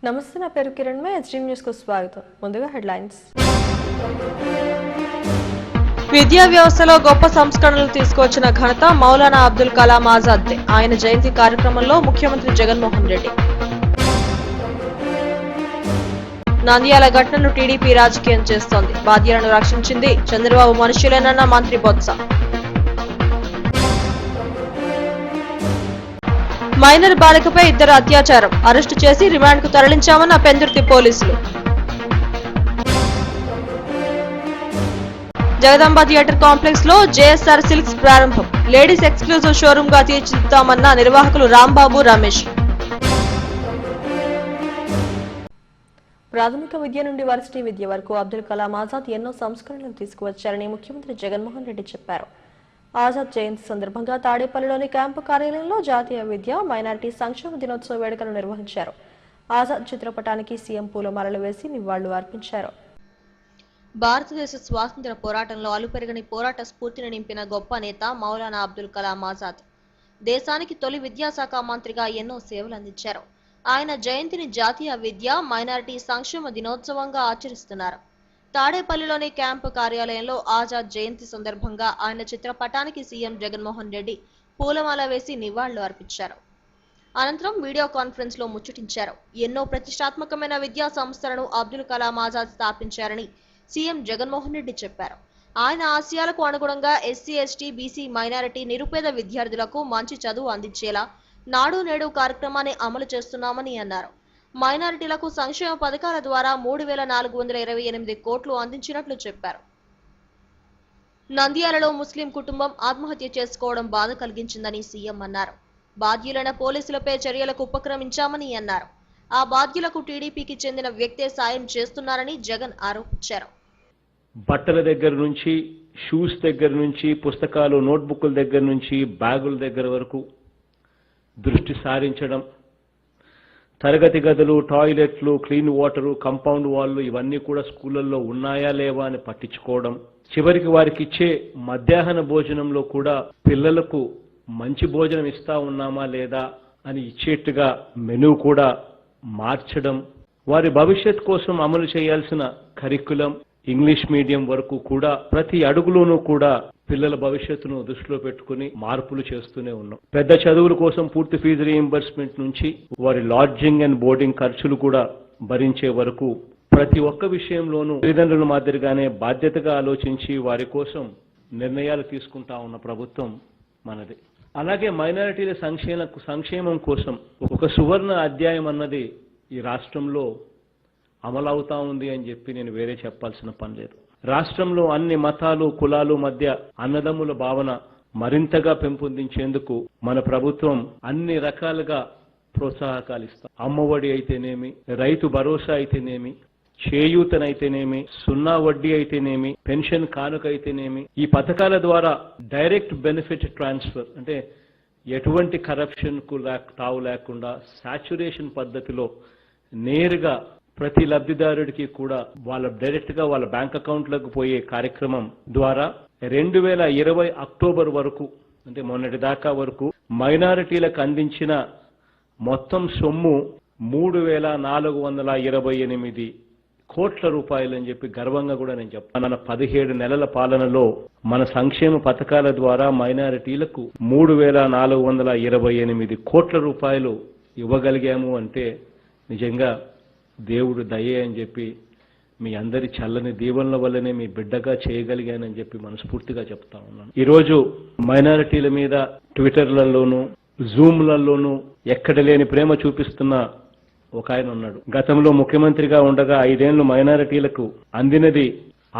నమస్తే, నా పేరు కిరణ్. ఎస్ట్రీమ్ న్యూస్ కు స్వాగతం. ముందుగా హెడ్లైన్స్. విద్యా వ్యవస్థలో గొప్ప సంస్కరణలు తీసుకువచ్చిన ఘనత మౌలానా అబ్దుల్ కలాం ఆజాద్. ఆయన జయంతి కార్యక్రమంలో ముఖ్యమంత్రి జగన్మోహన్ రెడ్డి. నంద్యాల ఘటనను టీడీపీ రాజకీయం చేస్తోంది. బాధ్యులను రక్షించింది చంద్రబాబు మనుషులేనన్న మంత్రి బొత్స. మైనర్ బాలికపై ఇద్దరు అత్యాచారం, అరెస్టు చేసి రిమాండ్ కు తరలించామన్న పెందుర్తి పోలీసులు. జగదంబ థియేటర్ కాంప్లెక్స్ లో జేఎస్ఆర్ సిల్క్స్ ప్రారంభం. లేడీస్ ఎక్స్క్లూజివ్ షోరూమ్ గా తీర్చిదిద్దామన్న నిర్వాహకులు రాంబాబు, రమేష్. ప్రాథమిక విద్య నుండి వర్సిటీ విద్య వరకు అబ్దుల్ కలాం ఆజాద్ ఎన్నో సంస్కరణలు తీసుకువచ్చారని ముఖ్యమంత్రి జగన్మోహన్ రెడ్డి చెప్పారు. ఆజాద్ జయంతి సందర్భంగా తాడేపల్లిలోని క్యాంపు కార్యాలయంలో జాతీయ విద్య మైనారిటీ సంక్షేమ దినోత్సవ వేడుకలు నిర్వహించారు. ఆజాద్ చిత్రపటానికి సీఎం పూలమాలలు వేసి నివాళులు అర్పించారు. భారతదేశ స్వాతంత్ర్య పోరాటంలో అలుపెరగని పోరాట స్ఫూర్తిని నింపిన గొప్ప నేత మౌలానా అబ్దుల్ కలాం ఆజాద్. దేశానికి తొలి విద్యాశాఖ మంత్రిగా ఎన్నో సేవలు అందించారు. ఆయన జయంతిని జాతీయ విద్య మైనారిటీ సంక్షేమ దినోత్సవంగా ఆచరిస్తున్నారు. తాడేపల్లిలోని క్యాంపు కార్యాలయంలో ఆజాద్ జయంతి సందర్భంగా ఆయన చిత్రపటానికి సీఎం జగన్మోహన్ రెడ్డి పూలమాల వేసి నివాళులు అర్పించారు. అనంతరం వీడియో కాన్ఫరెన్స్ లో ముచ్చటించారు. ఎన్నో ప్రతిష్టాత్మకమైన విద్యా సంస్థలను అబ్దుల్ కలాం ఆజాద్ స్థాపించారని సీఎం జగన్మోహన్ రెడ్డి చెప్పారు. ఆయన ఆశయాలకు అనుగుణంగా ఎస్సీ, ఎస్టీ, బీసీ, మైనారిటీ, నిరుపేద విద్యార్థులకు మంచి చదువు అందించేలా నాడు నేడు కార్యక్రమాన్ని అమలు చేస్తున్నామని అన్నారు. మైనారిటీలకు సంక్షేమ పథకాల ద్వారా 3,428 కోట్లు అందించినట్లు చెప్పారు. నంద్యాలలో ముస్లిం కుటుంబం ఆత్మహత్య చేసుకోవడం బాధ కలిగించిందని సీఎం అన్నారు. బాధ్యులైన పోలీసులపై చర్యలకు ఉపక్రమించామని అన్నారు. ఆ బాధ్యులకు టీడీపీకి చెందిన వ్యక్తే సాయం చేస్తున్నారని జగన్ ఆరోపించారు. బట్టల దగ్గర నుంచి, షూస్ దగ్గర నుంచి, పుస్తకాలు, నోట్బుక్ల దగ్గర నుంచి, బ్యాగుల దగ్గర వరకు దృష్టి సారించడం, తరగతి గదులు, టాయిలెట్లు, క్లీన్ వాటరు, కాంపౌండ్ వాళ్లు ఇవన్నీ కూడా స్కూళ్ళల్లో ఉన్నాయా లేవా అని పట్టించుకోవడం, చివరికి వారికి ఇచ్చే మధ్యాహ్న భోజనంలో కూడా పిల్లలకు మంచి భోజనం ఇస్తా ఉన్నామా లేదా అని ఇచ్చేట్టుగా మెనూ కూడా మార్చడం, వారి భవిష్యత్ కోసం అమలు చేయాల్సిన కరికులం, ఇంగ్లీష్ మీడియం వరకు కూడా ప్రతి అడుగులోనూ కూడా పిల్లల భవిష్యత్తును దృష్టిలో పెట్టుకుని మార్పులు చేస్తూనే ఉన్నాం. పెద్ద చదువుల కోసం పూర్తి ఫీజు రీయింబర్స్మెంట్ నుంచి వారి లాడ్జింగ్ అండ్ బోర్డింగ్ ఖర్చులు కూడా భరించే వరకు ప్రతి ఒక్క విషయంలోనూ తల్లిదండ్రుల మాదిరిగానే బాధ్యతగా ఆలోచించి వారి కోసం నిర్ణయాలు తీసుకుంటా ఉన్న ప్రభుత్వం మనది. అలాగే మైనారిటీల సంక్షేమం కోసం ఒక సువర్ణ అధ్యాయం అన్నది ఈ రాష్ట్రంలో అమలవుతా ఉంది అని చెప్పి నేను వేరే చెప్పాల్సిన పని లేదు. రాష్ట్రంలో అన్ని మతాలు, కులాలు మధ్య అన్నదమ్ముల భావన మరింతగా పెంపొందించేందుకు మన ప్రభుత్వం అన్ని రకాలుగా ప్రోత్సాహకాలు ఇస్తాం. అమ్మఒడి అయితేనేమి, రైతు భరోసా అయితేనేమి, చేయూతనైతేనేమి, సున్నా వడ్డీ అయితేనేమి, పెన్షన్ కానుక అయితేనేమి, ఈ పథకాల ద్వారా డైరెక్ట్ బెనిఫిట్ ట్రాన్స్ఫర్ అంటే ఎటువంటి కరప్షన్ కు తావు లేకుండా సాచ్యురేషన్ పద్ధతిలో నేరుగా ప్రతి లబ్ధిదారుడికి కూడా డైరెక్ట్ గా వాళ్ళ బ్యాంక్ అకౌంట్లకు పోయే కార్యక్రమం ద్వారా 2020 అక్టోబర్ వరకు అంటే మొన్నటి దాకా వరకు మైనారిటీలకు అందించిన మొత్తం సొమ్ము 3,428 కోట్ల రూపాయలు అని చెప్పి గర్వంగా కూడా నేను చెప్తాను. మన 17 నెలల పాలనలో మన సంక్షేమ పథకాల ద్వారా మైనారిటీలకు 3,428 కోట్ల రూపాయలు ఇవ్వగలిగాము అంటే నిజంగా దేవుడు దయే అని చెప్పి, మీ అందరి చల్లని దీవెనల వల్లనే మీ బిడ్డగా చేయగలిగానని చెప్పి మనస్ఫూర్తిగా చెప్తా ఉన్నాను. ఈరోజు మైనారిటీల మీద ట్విట్టర్లలోనూ, జూమ్లలోనూ ఎక్కడ లేని ప్రేమ చూపిస్తున్న ఒక ఆయన ఉన్నాడు. గతంలో ముఖ్యమంత్రిగా ఉండగా 5 ఏళ్లు మైనారిటీలకు అందినది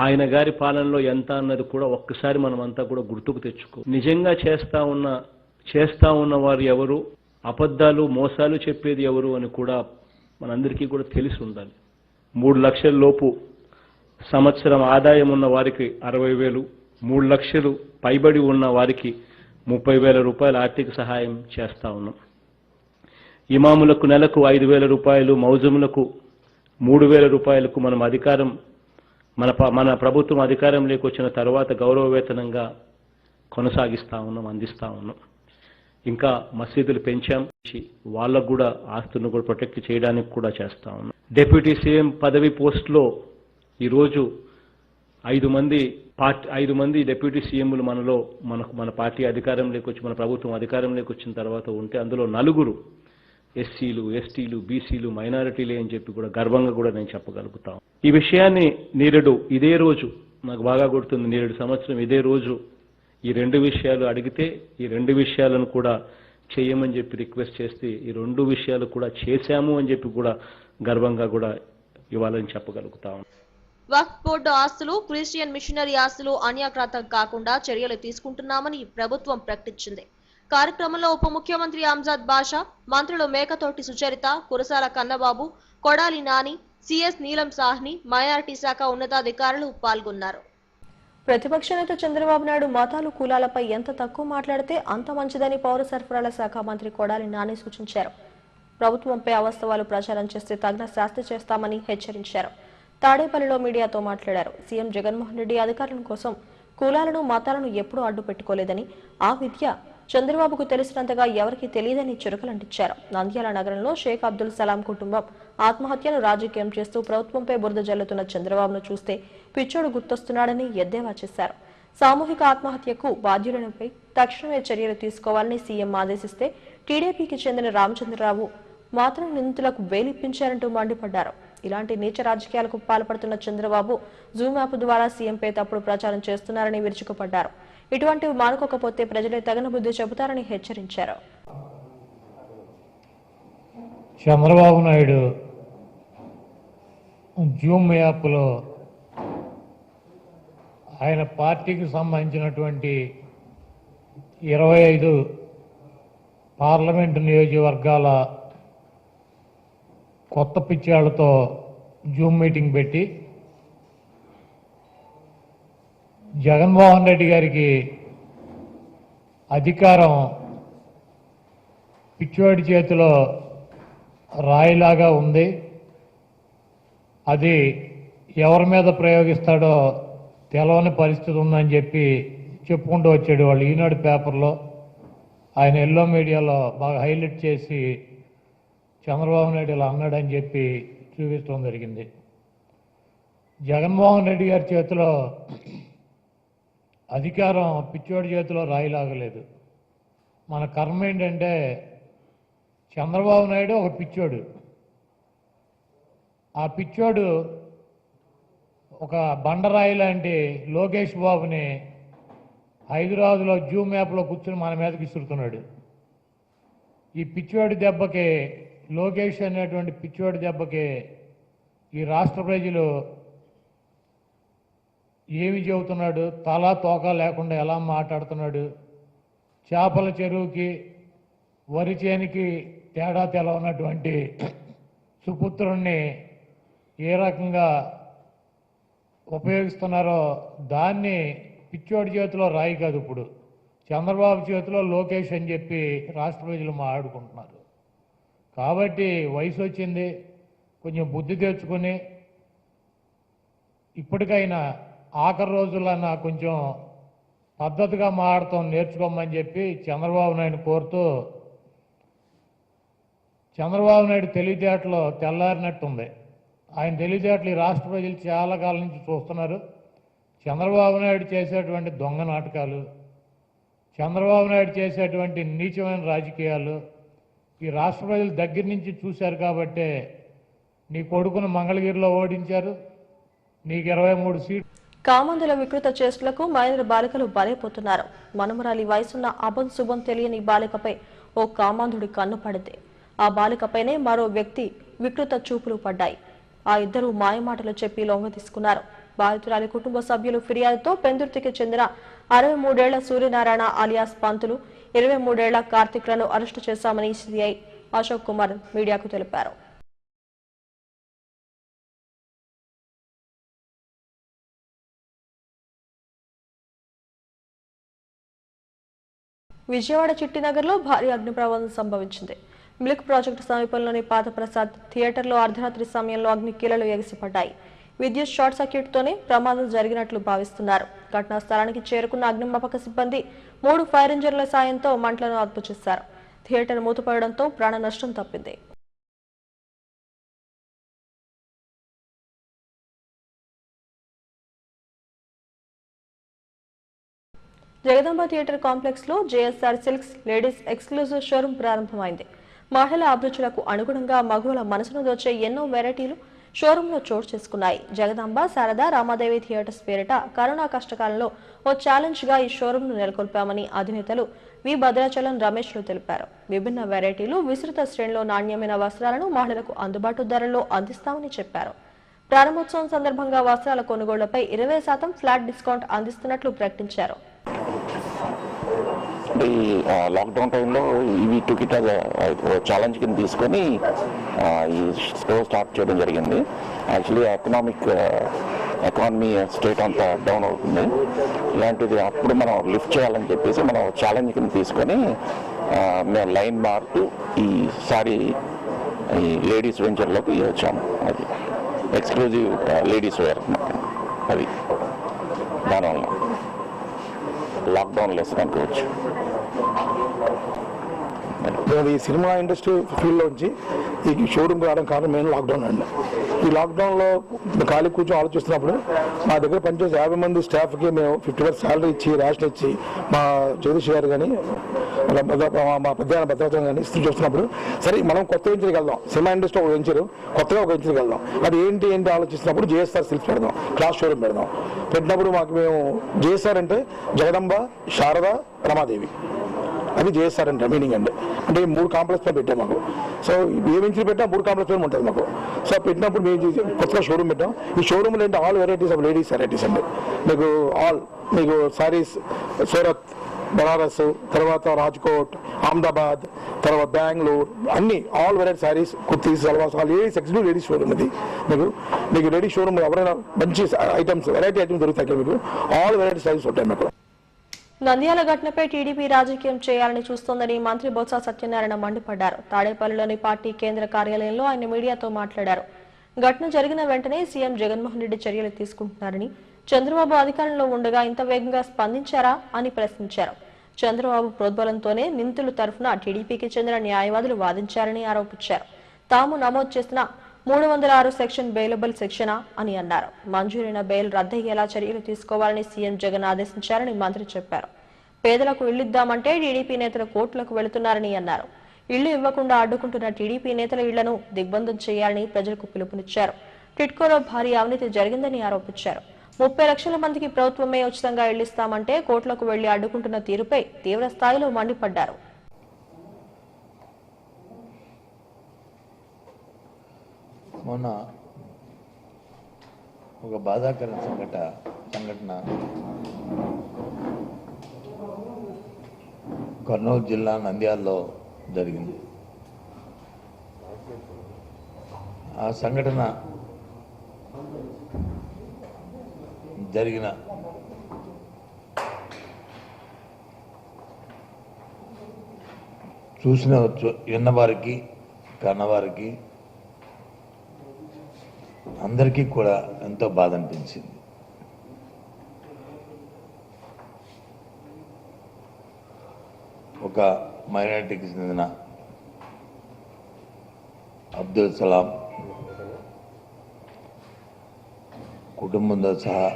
ఆయన గారి పాలనలో ఎంత అన్నది కూడా ఒక్కసారి మనం అంతా కూడా గుర్తుకు తెచ్చుకో. నిజంగా చేస్తా ఉన్న వారు ఎవరు, అబద్ధాలు మోసాలు చెప్పేది ఎవరు అని కూడా మనందరికీ కూడా తెలిసి ఉండాలి. 3 లక్షల లోపు సంవత్సరం ఆదాయం ఉన్న వారికి 60,000, 3 లక్షలు పైబడి ఉన్న వారికి 30,000 రూపాయల ఆర్థిక సహాయం చేస్తా ఉన్నాం. ఇమాములకు నెలకు 5,000 రూపాయలు, మౌజములకు 3,000 రూపాయలకు మన ప్రభుత్వం అధికారంలోకి వచ్చిన తర్వాత గౌరవ వేతనంగా అందిస్తా ఉన్నాం. ఇంకా మసీదులు పెంచాం, వాళ్ళకు కూడా ఆస్తులను కూడా ప్రొటెక్ట్ చేయడానికి కూడా చేస్తా ఉన్నాం. డిప్యూటీ సీఎం పదవి పోస్టులో ఈరోజు 5 మంది డిప్యూటీ సీఎంలు మన పార్టీ అధికారంలోకి వచ్చి, మన ప్రభుత్వం అధికారంలోకి వచ్చిన తర్వాత ఉంటే అందులో 4 ఎస్సీలు, ఎస్టీలు, బీసీలు, మైనారిటీలే అని చెప్పి కూడా గర్వంగా కూడా నేను చెప్పగలుగుతాను. ఈ విషయాన్ని ఇదే రోజు నాకు బాగా గుర్తుంది, 7 సంవత్సరం ఇదే రోజు ఈ 2 విషయాలు అడిగితే ఈ 2 విషయాలను కూడా చేయమని చెప్పి రిక్వెస్ట్ చేస్తే ఈ 2 విషయాలు కూడా చేశాము అని చెప్పి కూడా గర్వంగా కూడా ఇవ్వాలని చెప్పగలుగుతాం. వక్ఫ్ బోర్డు ఆస్తులు, క్రిస్టియన్ మిషనరీ ఆస్తులు అన్యాక్రాంతం కాకుండా చర్యలు తీసుకుంటున్నామని ప్రభుత్వం ప్రకటించింది. కార్యక్రమంలో ఉప ముఖ్యమంత్రి అంజాద్ బాషా, మంత్రులు మేకతోటి సుచరిత, కురసాల కన్నబాబు, కొడాలి నాని, సిఎస్ నీలం సాహ్ని, మైనారిటీ శాఖ ఉన్నతాధికారులు పాల్గొన్నారు. ప్రతిపక్ష నేత చంద్రబాబు నాయుడు మతాలు, కులాలపై ఎంత తక్కువ మాట్లాడితే అంత మంచిదని పౌర సరఫరాల శాఖ మంత్రి కొడాలి నాని సూచించారు. ప్రభుత్వంపై అవాస్తవాలు ప్రచారం చేస్తే తగిన శాస్తి చేస్తామని హెచ్చరించారు. తాడేపల్లిలో మీడియాతో మాట్లాడారు. సీఎం జగన్మోహన్ రెడ్డి అధికారుల కోసం కులాలను, మతాలను ఎప్పుడూ అడ్డు పెట్టుకోలేదని, ఆ విద్య చంద్రబాబుకు తెలిసినంతగా ఎవరికీ తెలియదని చురకలంటించారు. నంద్యాల నగరంలో షేక్ అబ్దుల్ సలాం కుటుంబం ఆత్మహత్యను రాజకీయం చేస్తూ ప్రభుత్వంపై బురద జల్లుతున్న చంద్రబాబును చూస్తే పిచ్చోడు గుర్తొస్తున్నాడని ఎద్దేవా చేశారు. సామూహిక ఆత్మహత్యకు బాధ్యులపై తక్షణమే చర్యలు తీసుకోవాలని సీఎం ఆదేశిస్తే టీడీపీకి చెందిన రామచంద్రరావు మాత్రం నిందితులకు బెయిలిప్పించారంటూ మండిపడ్డారు. ఇలాంటి నీచ రాజకీయాలకు పాల్పడుతున్న చంద్రబాబు జూమ్ యాప్ ద్వారా సీఎంపై తప్పుడు ప్రచారం చేస్తున్నారని విరుచుకుపడ్డారు. ఇటువంటివి మానుకోకపోతే ప్రజలే తగిన బుద్ధి చెబుతారని హెచ్చరించారు. చంద్రబాబు నాయుడు జూమ్ యాప్లో ఆయన పార్టీకి సంబంధించినటువంటి 25 పార్లమెంటు నియోజకవర్గాల కొత్త పిచ్చాళ్లతో జూమ్ మీటింగ్ పెట్టి జగన్మోహన్ రెడ్డి గారికి అధికారం పిచ్చోడి చేతిలో రాయిలాగా ఉంది, అది ఎవరి మీద ప్రయోగిస్తాడో తెలవని పరిస్థితి ఉందని చెప్పి చెప్పుకుంటూ వచ్చాడు. వాళ్ళు ఈనాడు పేపర్లో, ఆయన ఎల్లో మీడియాలో బాగా హైలైట్ చేసి చంద్రబాబు నాయుడు ఇలా అన్నాడని చెప్పి చూపించడం జరిగింది. జగన్మోహన్ రెడ్డి గారి చేతిలో అధికారం పిచ్చోడి చేతిలో రాయిలాగలేదు. మన కర్మ ఏంటంటే చంద్రబాబు నాయుడు ఒక పిచ్చోడు. ఆ పిచ్చోడు ఒక బండరాయి లాంటి లోకేష్ బాబుని హైదరాబాద్లో జూమ్ యాప్లో కూర్చుని మన మీదకి విసురుతున్నాడు. ఈ పిచ్చోడి దెబ్బకి, లోకేష్ అనేటువంటి పిచ్చోడి దెబ్బకి ఈ రాష్ట్ర ప్రజలు ఏమి చెబుతున్నాడు, తలా తోక లేకుండా ఎలా మాట్లాడుతున్నాడు, చేపల చెరువుకి వరి చేనికి తేడా తెలవనటువంటి సుపుత్రుణ్ణి ఏ రకంగా ఉపయోగిస్తున్నారో దాన్ని పిచ్చోడి చేతిలో రాయి కాదు, ఇప్పుడు చంద్రబాబు చేతిలో లోకేష్ అని చెప్పి రాష్ట్ర ప్రజలు మాట్లాడుకుంటున్నారు. కాబట్టి వయసు వచ్చింది, కొంచెం బుద్ధి తెచ్చుకొని ఇప్పటికైనా ఆఖరి రోజులన్నా కొంచెం పద్ధతిగా మాట్లాడటం నేర్చుకోమని చెప్పి చంద్రబాబు నాయుడు కోరుతూ, చంద్రబాబు నాయుడు తెలివితేటలో తెల్లారినట్టుంది. ఆయన తెలివితేటలు ఈ రాష్ట్ర ప్రజలు చాలా కాలం నుంచి చూస్తున్నారు. చంద్రబాబు నాయుడు చేసేటువంటి దొంగ నాటకాలు, చంద్రబాబు నాయుడు చేసేటువంటి నీచమైన రాజకీయాలు ఈ రాష్ట్ర ప్రజలు దగ్గర నుంచి చూశారు. కాబట్టే నీ కొడుకును మంగళగిరిలో ఓడించారు, నీకు 23 సీట్లు. కామందుల వికృత చేష్టలకు మైనర్ బాలికలు బలైపోతున్నారు. మనుమరాలి వయసున్న అభం శుభం తెలియని బాలికపై ఓ కామాంధుడి కన్ను పడింది. ఆ బాలికపైనే మరో వ్యక్తి వికృత చూపులు పడ్డాయి. ఆ ఇద్దరు మాయమాటలు చెప్పి లొంగ తీసుకున్నారు. బాధితురాలి కుటుంబ సభ్యులు ఫిర్యాదుతో పెందుర్తికి చెందిన 63 ఏళ్ల సూర్యనారాయణ అలియాస్ పంతులు, 23 ఏళ్ల కార్తిక్లను అరెస్టు చేశామని సిఐ అశోక్ కుమార్ మీడియాకు తెలిపారు. విజయవాడ చిట్టినగర్లో భారీ అగ్ని ప్రమాదం సంభవించింది. మిల్క్ ప్రాజెక్టు సమీపంలోని పాత ప్రసాద్ థియేటర్లో అర్ధరాత్రి సమయంలో అగ్ని కీలలు ఎగిసిపడ్డాయి. విద్యుత్ షార్ట్ సర్క్యూట్తోనే ప్రమాదం జరిగినట్లు భావిస్తున్నారు. ఘటనా స్థలానికి చేరుకున్న అగ్నిమాపక సిబ్బంది 3 ఫైర్ ఇంజన్ల సాయంతో మంటలను అదుపు చేశారు. థియేటర్ మూతపడడంతో ప్రాణ నష్టం తప్పింది. జగదంబ థియేటర్ కాంప్లెక్స్ లో JSR silks ladies exclusive showroom ప్రారంభమైంది. మహిళా అభిరుచులకు అనుగుణంగా మగువల మనసును దోచే ఎన్నో వెరైటీలు షోరూంలో చోటు చేసుకున్నాయి. జగదాంబ, శారద, రామాదేవి థియేటర్స్ పేరిట కరోనా కష్టకాలంలో ఓ ఛాలెంజ్ గా ఈ షోరూంను నెలకొల్పామని అధినేతలు వి భద్రాచలం రమేష్లు తెలిపారు. విభిన్న వెరైటీలు, విస్తృత శ్రేణిలో నాణ్యమైన వస్త్రాలను మహిళలకు అందుబాటు ధరల్లో అందిస్తామని చెప్పారు. ప్రారంభోత్సవం సందర్భంగా వస్త్రాల కొనుగోళ్లపై 20% ఫ్లాట్ డిస్కౌంట్ అందిస్తున్నట్లు ప్రకటించారు. ఈ లాక్డౌన్ టైంలో ఇవి టికెట్ ఛాలెంజ్ కింద తీసుకొని ఈ స్టోర్ స్టార్ట్ చేయడం జరిగింది. యాక్చువల్లీ ఎకానమీ స్టేట్ అంతా డౌన్ అవుతుంది. ఇలాంటిది అప్పుడు మనం లిఫ్ట్ చేయాలని చెప్పేసి మనం ఛాలెంజ్ కింద తీసుకొని మేము లైన్ మారుతూ ఈ సారీ ఈ లేడీస్ వెంచర్లోకి వచ్చాము. అది ఎక్స్క్లూజివ్ లేడీస్ వేర్ అది దానివల్ల లాక్డౌన్ లెస్ అనుకోవచ్చు. ఈ సినిమా ఇండస్ట్రీ ఫీల్డ్లోంచి ఈ షోరూమ్ రావడం కారణం మెయిన్ లాక్డౌన్ అండి. ఈ లాక్డౌన్లో ఖాళీ కూర్చొని ఆలోచిస్తున్నప్పుడు మా దగ్గర పనిచేసే 50 మంది స్టాఫ్కి మేము 50% శాలరీ ఇచ్చి రేషన్ ఇచ్చి మా జగదీష్ గారు కానీ మా భద్రాచలం కానీ ఇస్తూ చూస్తున్నప్పుడు సరే మనం కొత్త వెంచర్కి వెళ్దాం, సినిమా ఇండస్ట్రీ ఒక వెంచరు, కొత్తగా ఒక వెంచర్కి వెళ్దాం. అది ఏంటి ఆలోచిస్తున్నప్పుడు జేఎస్ఆర్ సిల్క్స్ పెడదాం, క్లాస్ షోరూమ్ పెడదాం. పెట్టినప్పుడు మాకు మేము జేఎస్ఆర్ అంటే జగదంబ, శారద, రమాదేవి, అది జేఎస్ఆర్ అంటే మీనింగ్ అండి. అంటే 3 కాంప్లెక్స్ పెట్టాం మాకు. సో ఏ వెంచర్ పెట్టా 3 కాంప్లెక్స్ ఉంటుంది మాకు. సో పెట్టినప్పుడు మేము కొత్తగా షోరూమ్ పెట్టాం. ఈ షోరూమ్లో ఏంటి all varieties of ladies varieties అండి. మీకు సారీస్, సూరత్, బనారస్, తర్వాత రాజ్కోట్, అహ్మదాబాద్, తర్వాత బెంగళూరు, అన్ని all variety sarees, kurtis, salwars, ladies exclusive ladies showroom ఇది. మీకు లేడీస్ షోరూమ్ ఎవరైనా మంచి ఐటమ్స్ వెరైటీ ఐటమ్స్ దొరుకుతాయి. మీకు ఆల్ వెరైటీ సారీస్ ఉంటాయి మీకు. నంద్యాల ఘటనపై టీడీపీ రాజకీయం చేయాలని చూస్తోందని మంత్రి బొత్స సత్యనారాయణ మండిపడ్డారు. తాడేపల్లిలోని పార్టీ కేంద్ర కార్యాలయంలో ఆయన మీడియాతో మాట్లాడారు. ఘటన జరిగిన వెంటనే సీఎం జగన్మోహన్ రెడ్డి చర్యలు తీసుకుంటున్నారని, చంద్రబాబు అధికారంలో ఉండగా ఇంత వేగంగా స్పందించారా అని ప్రశ్నించారు. చంద్రబాబు ప్రోద్బలంతోనే నిందితుల తరఫున టీడీపీకి చెందిన న్యాయవాదులు వాదించారని ఆరోపించారు. తాము నమోదు చేసిన 306 సెక్షన్ బెయిలబుల్ సెక్షనా అని అన్నారు. మంజూరైన బెయిల్ రద్దయ్యేలా చర్యలు తీసుకోవాలని సీఎం జగన్ ఆదేశించారని మంత్రి చెప్పారు. పేదలకు ఇళ్లిద్దామంటే టీడీపీ నేతలు కోర్టులకు వెళుతున్నారని అన్నారు. ఇళ్లు ఇవ్వకుండా అడ్డుకుంటున్న టీడీపీ నేతల ఇళ్లను దిగ్బంధం చేయాలని ప్రజలకు పిలుపునిచ్చారు. టిట్కోలో భారీ అవినీతి జరిగిందని ఆరోపించారు. 30 లక్షల మందికి ప్రభుత్వమే ఉచితంగా ఇళ్లిస్తామంటే కోర్టులకు వెళ్లి అడ్డుకుంటున్న తీరుపై తీవ్ర స్థాయిలో మండిపడ్డారు. మొన్న ఒక బాధాకర సంఘటన కర్నూలు జిల్లా నంద్యాలలో జరిగింది. ఆ సంఘటన జరిగిన విన్నవారికి, కన్నవారికి అందరికీ కూడా ఎంతో బాధ అనిపించింది. ఒక మైనారిటీకి చెందిన అబ్దుల్ సలాం కుటుంబంతో సహా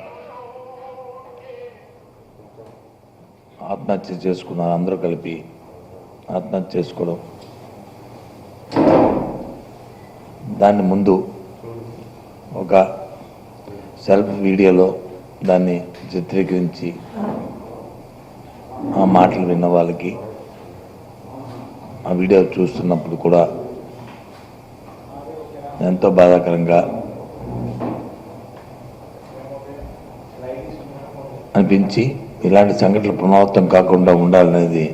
ఆత్మహత్య చేసుకున్నారు. అందరూ కలిపి ఆత్మహత్య చేసుకోవడం, దాన్ని ముందు ఒక సెల్ఫ్ వీడియోలో దాన్ని చిత్రీకరించి ఆ మాటలు విన్న వాళ్ళకి ఆ వీడియో చూస్తున్నప్పుడు కూడా ఎంతో బాధాకరంగా అనిపించి, ఇలాంటి సంఘటనలు పునరావృతం కాకుండా ఉండాలనేది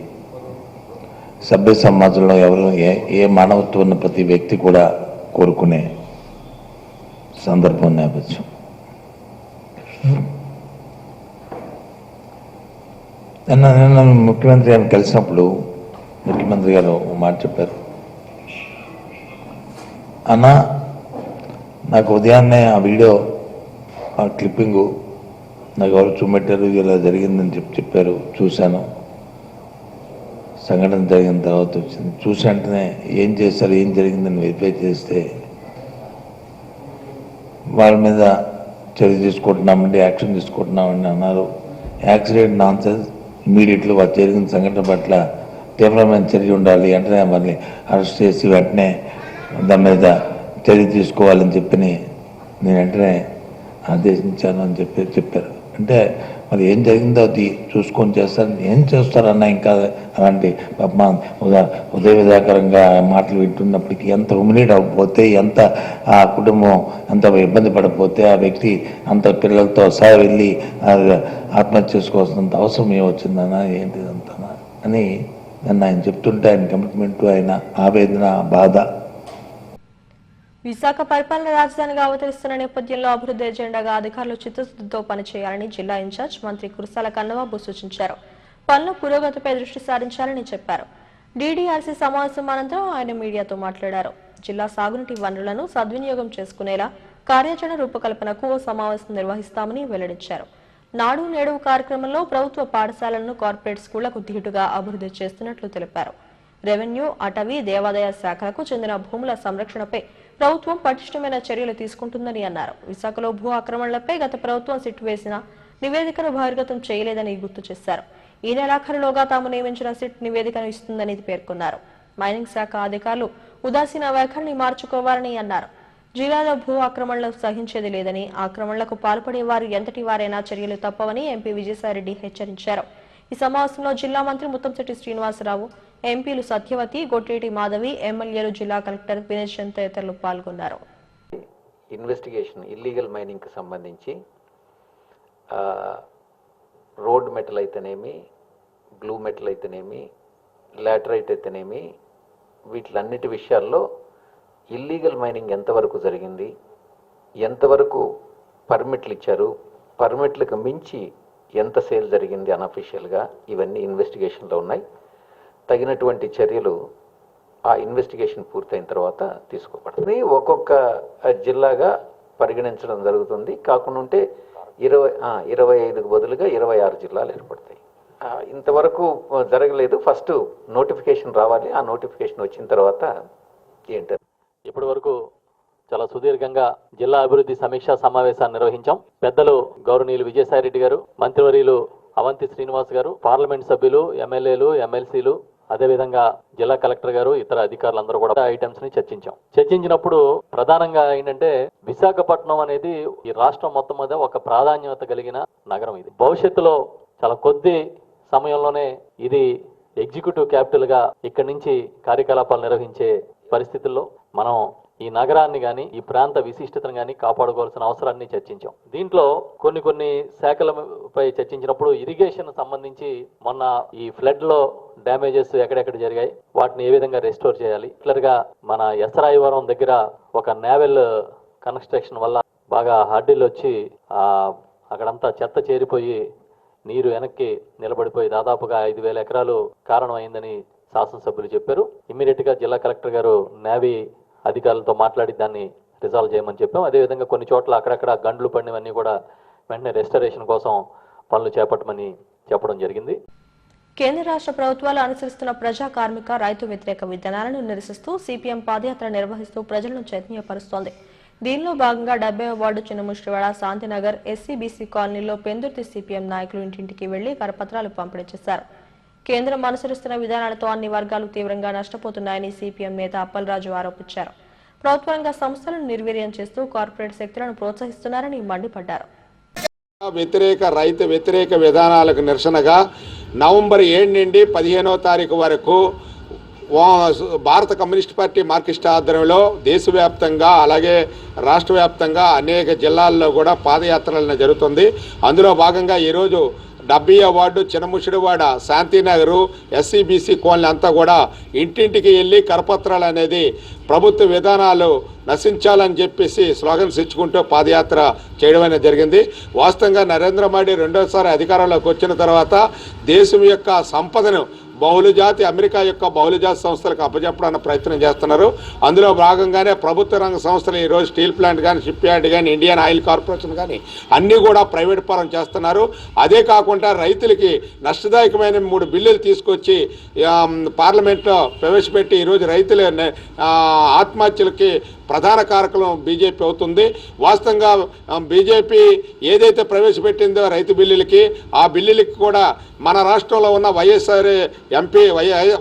సభ్య సమాజంలో ఎవరు ఏ మానవత్వం ఉన్న ప్రతి వ్యక్తి కూడా కోరుకునే సందర్భం నేపథ్యం. నిన్న ముఖ్యమంత్రి గారిని కలిసినప్పుడు ముఖ్యమంత్రి గారు మాట చెప్పారు. అన్న, నాకు ఉదయాన్నే ఆ వీడియో ఆ క్లిప్పింగు నాకు ఎవరు చూపెట్టారు, ఇలా జరిగిందని చెప్పారు. చూశాను. సంఘటన జరిగిన తర్వాత వచ్చింది. చూసి వెంటనే ఏం చేశారు, ఏం జరిగిందని వెరిఫై చేస్తే వాళ్ళ మీద చర్య తీసుకుంటున్నామండి, యాక్షన్ తీసుకుంటున్నామని అన్నారు. యాక్సిడెంట్ నాన్సెన్స్, ఇమీడియట్లీ వాళ్ళు జరిగిన సంఘటన పట్ల తీవ్రమైన చర్య ఉండాలి, వెంటనే మళ్ళీ అరెస్ట్ చేసి వెంటనే దాని మీద చర్య తీసుకోవాలని చెప్పి నేను వెంటనే ఆదేశించాను అని చెప్పారు. అంటే మరి ఏం జరిగిందో అది చూసుకొని చేస్తారు. ఏం చేస్తారన్న ఇంకా అలాంటి ఉదయవిధాకరంగా మాటలు వింటున్నప్పటికీ ఎంత రుమినేట్ అవ్వకపోతే, ఎంత ఆ కుటుంబం ఎంత ఇబ్బంది పడకపోతే, ఆ వ్యక్తి అంత పిల్లలతో సహా వెళ్ళి ఆత్మహత్య చేసుకోవాల్సినంత అవసరం ఏమొచ్చిందన్నా, ఏంటిదంతా అని నన్ను ఆయన చెప్తుంటే ఆయన కమిట్మెంట్, ఆయన ఆవేదన, బాధ. విశాఖ పరిపాలన రాజధానిగా అవతరిస్తున్న నేపథ్యంలో అభివృద్ధి ఎజెండాగా అధికారులు చిత్తశుద్ధితో పనిచేయాలని జిల్లా ఇన్ఛార్జ్ మంత్రి కురసాల కన్నబాబు సూచించారు. పనుల పురోగతిపై దృష్టి సారించాలని చెప్పారు. డీడీఆర్సీ సమావేశం అనంతరం ఆయన మీడియాతో మాట్లాడారు. జిల్లా సాగునీటి వనరులను సద్వినియోగం చేసుకునేలా కార్యాచరణ రూపకల్పనకు ఓ సమావేశం నిర్వహిస్తామని వెల్లడించారు. నాడు నేడు కార్యక్రమంలో ప్రభుత్వ పాఠశాలలను కార్పొరేట్ స్కూళ్లకు ధీటుగా అభివృద్ధి చేస్తున్నట్లు తెలిపారు. రెవెన్యూ, అటవీ, దేవాదాయ శాఖలకు చెందిన భూముల సంరక్షణపై ప్రభుత్వం పటిష్టమైన చర్యలు తీసుకుంటుందని అన్నారు. విశాఖలో భూ ఆక్రమణలపై గత ప్రభుత్వం సిట్ వేసిన నివేదికను బహిర్గతం చేయలేదని గుర్తు చేశారు. ఈ నెలాఖరులోగా తాము నియమించిన సిట్ నివేదికను ఇస్తుందని పేర్కొన్నారు. మైనింగ్ శాఖ అధికారులు ఉదాసీన వైఖరిని మార్చుకోవాలని అన్నారు. జిల్లాలో భూ ఆక్రమణలు సహించేది లేదని, ఆక్రమణలకు పాల్పడే వారు ఎంతటి వారైనా చర్యలు తప్పవని ఎంపీ విజయసాయిరెడ్డి హెచ్చరించారు. ఈ సమావేశంలో జిల్లా మంత్రి ముత్తంశెట్టి శ్రీనివాసరావు, ఎంపీలు సత్యవతి, గొట్టేటి మాధవి, ఎమ్మెల్యేలు, జిల్లా కలెక్టర్ వినయ్ చంద్ తదితరులు పాల్గొన్నారు. ఇన్వెస్టిగేషన్ ఇల్లీగల్ మైనింగ్ కి సంబంధించి రోడ్ మెటల్ అయితేనేమి, బ్లూ మెటల్ అయితేనేమి, లాటరైట్ అయితేనేమి, వీటిలన్నిటి విషయాల్లో ఇల్లీగల్ మైనింగ్ ఎంతవరకు జరిగింది, ఎంతవరకు పర్మిట్లు ఇచ్చారు, పర్మిట్లకు మించి ఎంత సేల్ జరిగింది అన్అఫీషియల్గా, ఇవన్నీ ఇన్వెస్టిగేషన్లో ఉన్నాయి. తగినటువంటి చర్యలు ఆ ఇన్వెస్టిగేషన్ పూర్తయిన తర్వాత తీసుకోబడుతుంది. ఒక్కొక్క జిల్లాగా పరిగణించడం జరుగుతుంది. కాకుండా ఉంటే 25కు బదులుగా 26 జిల్లాలు ఏర్పడతాయి. ఇంతవరకు జరగలేదు. ఫస్ట్ నోటిఫికేషన్ రావాలి. ఆ నోటిఫికేషన్ వచ్చిన తర్వాత ఏంటంటే ఇప్పటి వరకు చాలా సుదీర్ఘంగా జిల్లా అభివృద్ధి సమీక్షా సమావేశాన్ని నిర్వహించాం. పెద్దలు గౌరవనీయులు విజయసాయిరెడ్డి గారు, మంత్రివర్యులు అవంతి శ్రీనివాస్ గారు, పార్లమెంట్ సభ్యులు, ఎమ్మెల్యేలు, ఎమ్మెల్సీలు, అదేవిధంగా జిల్లా కలెక్టర్ గారు, ఇతర అధికారులందరూ కూడా ఐటమ్స్ ని చర్చించినప్పుడు ప్రధానంగా ఏంటంటే విశాఖపట్నం అనేది ఈ రాష్ట్రం మొత్తం మీద ఒక ప్రాధాన్యత కలిగిన నగరం. ఇది భవిష్యత్తులో చాలా కొద్ది సమయంలోనే ఇది ఎగ్జిక్యూటివ్ క్యాపిటల్ గా ఇక్కడి నుంచి కార్యకలాపాలు నిర్వహించే పరిస్థితుల్లో మనం ఈ నగరాన్ని గాని, ఈ ప్రాంత విశిష్టతను గాని కాపాడుకోవాల్సిన అవసరాన్ని చర్చించాం. దీంట్లో కొన్ని శాఖలపై చర్చించినప్పుడు ఇరిగేషన్ సంబంధించి మొన్న ఈ ఫ్లడ్ లో డ్యామేజెస్ ఎక్కడెక్కడ జరిగాయి, వాటిని ఏ విధంగా రెస్టోర్ చేయాలి. క్లియర్గా మన ఎసరాయవరం దగ్గర ఒక నేవల్ కన్స్ట్రక్షన్ వల్ల బాగా హడ్డీలు వచ్చి అక్కడంతా చెత్త చేరిపోయి నీరు వెనక్కి నిలబడిపోయి దాదాపుగా 5,000 ఎకరాలు కారణమైందని శాసనసభ్యులు చెప్పారు. ఇమ్మీడియట్ గా జిల్లా కలెక్టర్ గారు నేవీ అధికారులతో మాట్లాడి దాన్ని రిజాల్వ్ చేయమని చెప్పాం. అదేవిధంగా కొన్ని చోట్ల అక్కడక్కడ గండ్లు పడినవన్నీ కూడా వెంటనే రెస్టరేషన్ కోసం పనులు చేపట్టమని చెప్పడం జరిగింది. కేంద్ర రాష్ట్ర ప్రభుత్వాలు అనుసరిస్తున్న ప్రజా కార్మిక, రైతు వ్యతిరేక విధానాలను నిరసిస్తూ సిపిఎం పాదయాత్ర నిర్వహిస్తూ ప్రజలను చైతన్యపరుస్తోంది. దీనిలో భాగంగా 70వ వార్డు చిన్నముష్టివాడ, శాంతినగర్, ఎస్సీబీసీ కాలనీలో పెందుర్తి సిపిఎం నాయకులు ఇంటింటికి వెళ్లి కరపత్రాలు పంపిణీ చేశారు. కేంద్రం అనుసరిస్తున్న విధానాలతో అన్ని వర్గాలు తీవ్రంగా నష్టపోతున్నాయని సిపిఎం నేత అప్పలరాజు ఆరోపించారు. ప్రభుత్వ రంగ సంస్థలను నిర్వీర్యం చేస్తూ కార్పొరేట్ శక్తులను ప్రోత్సహిస్తున్నారని మండిపడ్డారు. వ్యతిరేక రైతు వ్యతిరేక విధానాలకు నిరసనగా నవంబర్ 7 నుండి 15వ తారీఖు వరకు భారత కమ్యూనిస్ట్ పార్టీ మార్క్సిస్ట్ ఆధ్వర్యంలో దేశవ్యాప్తంగా అలాగే రాష్ట్ర వ్యాప్తంగా అనేక జిల్లాల్లో కూడా పాదయాత్రలను జరుగుతుంది. అందులో భాగంగా ఈరోజు 70వ ward Chinnamushidivada, Shantinagar, SC BC colony అంతా కూడా ఇంటింటికి వెళ్ళి కరపత్రాలు అనేది ప్రభుత్వ విధానాలు నశించాలని చెప్పేసి స్లోగన్స్ ఇచ్చుకుంటూ పాదయాత్ర చేయడం అనేది జరిగింది. వాస్తవంగా నరేంద్ర మోడీ రెండోసారి అధికారంలోకి వచ్చిన తర్వాత దేశం యొక్క సంపదను బహుళజాతి అమెరికా యొక్క బహుళజాతి సంస్థలకు అప్పచెప్పడానికి ప్రయత్నం చేస్తున్నారు. అందులో భాగంగానే ప్రభుత్వ రంగ సంస్థలు ఈరోజు స్టీల్ ప్లాంట్ కానీ, షిప్ యార్డ్ కానీ, ఇండియన్ ఆయిల్ కార్పొరేషన్ కానీ అన్నీ కూడా ప్రైవేట్ పరం చేస్తున్నారు. అదే కాకుండా రైతులకి నష్టదాయకమైన 3 బిల్లులు తీసుకొచ్చి పార్లమెంట్లో ప్రవేశపెట్టి ఈరోజు రైతుల ఆత్మహత్యలకి ప్రధాన కారకులం బీజేపీ అవుతుంది. వాస్తవంగా బీజేపీ ఏదైతే ప్రవేశపెట్టిందో రైతు బిల్లులకి, ఆ బిల్లులకి కూడా మన రాష్ట్రంలో ఉన్న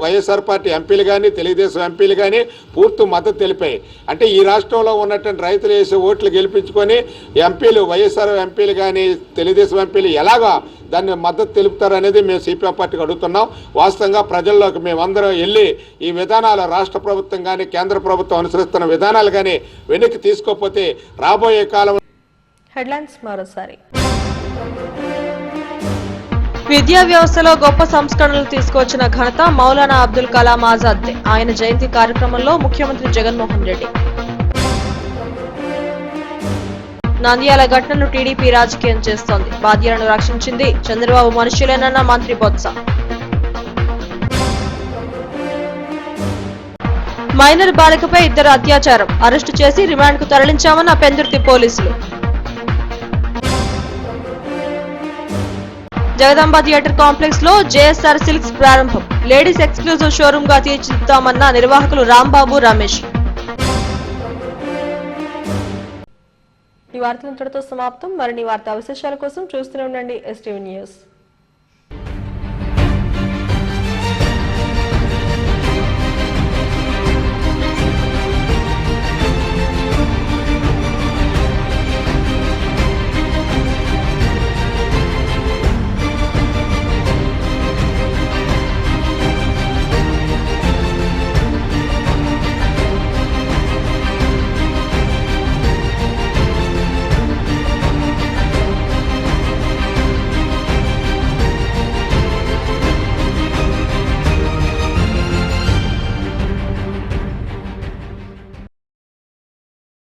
వైఎస్ఆర్ పార్టీ ఎంపీలు కానీ, తెలుగుదేశం ఎంపీలు కానీ పూర్తి మద్దతు తెలిపాయి. అంటే ఈ రాష్ట్రంలో ఉన్నటువంటి రైతులు వేసే ఓట్లు గెలిపించుకొని ఎంపీలు, వైఎస్ఆర్ ఎంపీలు కానీ, తెలుగుదేశం ఎంపీలు ఎలాగా దాన్ని మద్దతు తెలుపుతారనేది మేము సిపిఎం పార్టీకి అడుగుతున్నాం. వాస్తవంగా ప్రజల్లోకి మేమందరం వెళ్ళి ఈ విధానాలు రాష్ట్ర ప్రభుత్వం కానీ, కేంద్ర ప్రభుత్వం అనుసరిస్తున్న విధానాలు కానీ వెనక్కి తీసుకోకపోతే రాబోయే కాలం. హెడ్లైన్స్ మరోసారి. విద్యా వ్యవస్థలో గొప్ప సంస్కరణలు తీసుకొచ్చిన ఘనత మౌలానా అబ్దుల్ కలాం ఆజాద్. ఆయన జయంతి కార్యక్రమంలో ముఖ్యమంత్రి జగన్మోహన్ రెడ్డి. నంద్యాల ఘటనను టీడీపీ రాజకీయం చేస్తోంది. బాధ్యులను రక్షించింది చంద్రబాబు మనుషులేనన్న మంత్రి బొత్స. మైనర్ బాలికపై 2 అత్యాచారం, అరెస్టు చేసి రిమాండ్కు తరలించామన్న పెందుర్తి పోలీసులు. జగదాంబ థియేటర్ కాంప్లెక్స్ లో జేఎస్ఆర్ సిల్క్స్ ప్రారంభం. లేడీస్ ఎక్స్క్లూజివ్ షోరూమ్ గా తీర్చిదిద్దామన్న నిర్వాహకులు రాంబాబు, రమేష్. ఈ వార్తలు ఇంతటితో సమాప్తం. మరిన్ని వార్తా విశేషాల కోసం చూస్తూనే ఉండండి STV న్యూస్.